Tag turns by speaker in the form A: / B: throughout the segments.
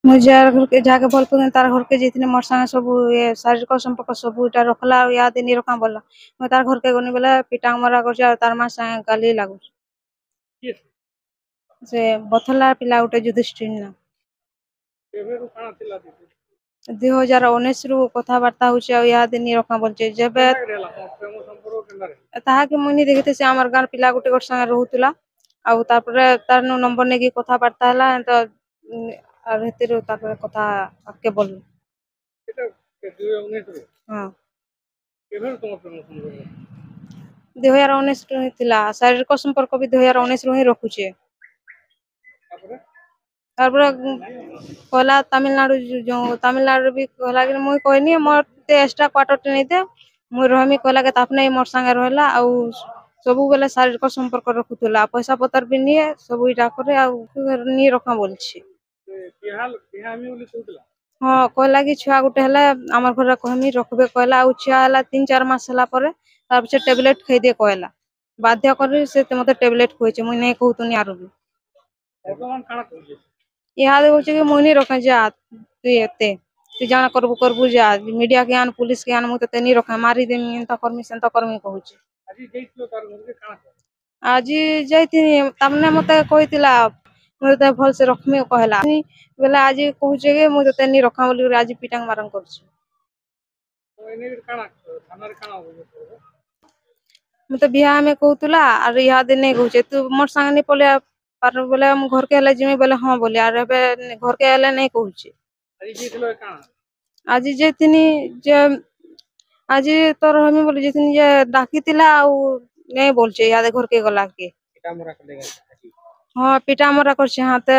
A: मुझे जार घर के जाके भल पन तार घर के जेतने मोर संगे सब ये शारीरिक संपर्क सब इटा रखला याद नहीं रखा बोला मैं तार घर के गनी बेला पिटांग मरा कर तार मां संगे गाली लागू से बथला पिला उठे युधिष्ठिर ना 2019 रु कथबार्ता होचे याद नहीं रखा बोलचे जेबे ताहा के मुनी देखते से हमर गार पिला गुटे कर संगे रहउतला आ तारपरे तार नो नंबर ने की कथबार्ता हला तो আর হেতির তারপরে কথা আকে বল এটা 2019 हां 2019 रो हितला शारीरिक संपर्क भी 2019 रो ही रखुचे तारपरे कहला तमिलनाडु भी कहला कि मुई कहनी मोर ते एक्स्ट्रा क्वार्टर टे नहीं दे मुई रहमी कहला के तापने मोर संगे रहला आ सबु बेले शारीरिक संपर्क रखुतला पैसा पतर भी नहीं सब इटा करे आ नहीं रखा बोलछी हाँ कहला कि छुआ गुटे हला हमर घर कहमी रखबे कहला आ छुआ हला 3-4 मास हला परे तार पछे टैबलेट खाइ दे कहला बाध्य करी से मते टैबलेट खोइचे मुई नहीं कहतनी आरो भी भगवान काना कहले इहादे होचे कि मुई नहीं रखे जा तू एते तू जाना करबू जा मीडिया के आन पुलिस के आन मु तते नहीं रखे मारी देमी एंता करमी सेंता करमी कहूचे आज जाइती तमने मते कहितिला मुते भल से रखमी कहला बेला आज कहूचे के मु तते नहीं रखा बोली आज पिटांग मारन करछु तो एने काना थाना रे काना मते बियाह में कहतुला और इहा दिन नहीं कहूचे तू मोर संग नहीं पले पर बोले हम घर के हले जिमी बोले हां बोले और एबे घर के हले नहीं कहूचे आज जेतलो काना आज जेतनी जे आज तोर हमी बोले जेतनी जे डाकीतिला आ नहीं बोलचे याद घर के गला के पिटा मरा करेगा हां पिटा मरा करछे हाते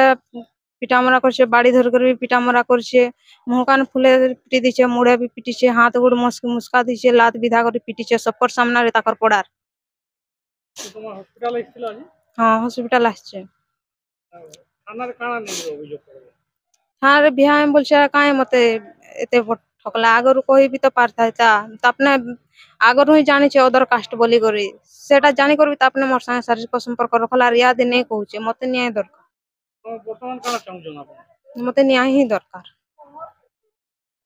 A: पिटा मरा करछे बाड़ी धर कर भी पिटा मरा करछे मुह कान फुले पिटी दिछे मुड़े भी पिटीछे हाथ गोड़ मुस्का दिछे लात विधा कर पिटीछे सबकर सामना रे ताकर पड़ार তোমার হসপিটাল আইছিল আজি हां हॉस्पिटल आछे थाना रे काना नहीं अभियोग करबे हां रे बिहा में बोलछे काहे मते एते ठकला आगर कोई भी तो पारता था त अपने आगर ही जानि छे अदर कास्ट बोली करी सेटा जानि करबी त अपने मोर संगे शारीरिक संपर्क रखला याद नहीं कहूचे मते न्याय दरकार वर्तमान काना चाहू जना मते न्याय ही दरकार।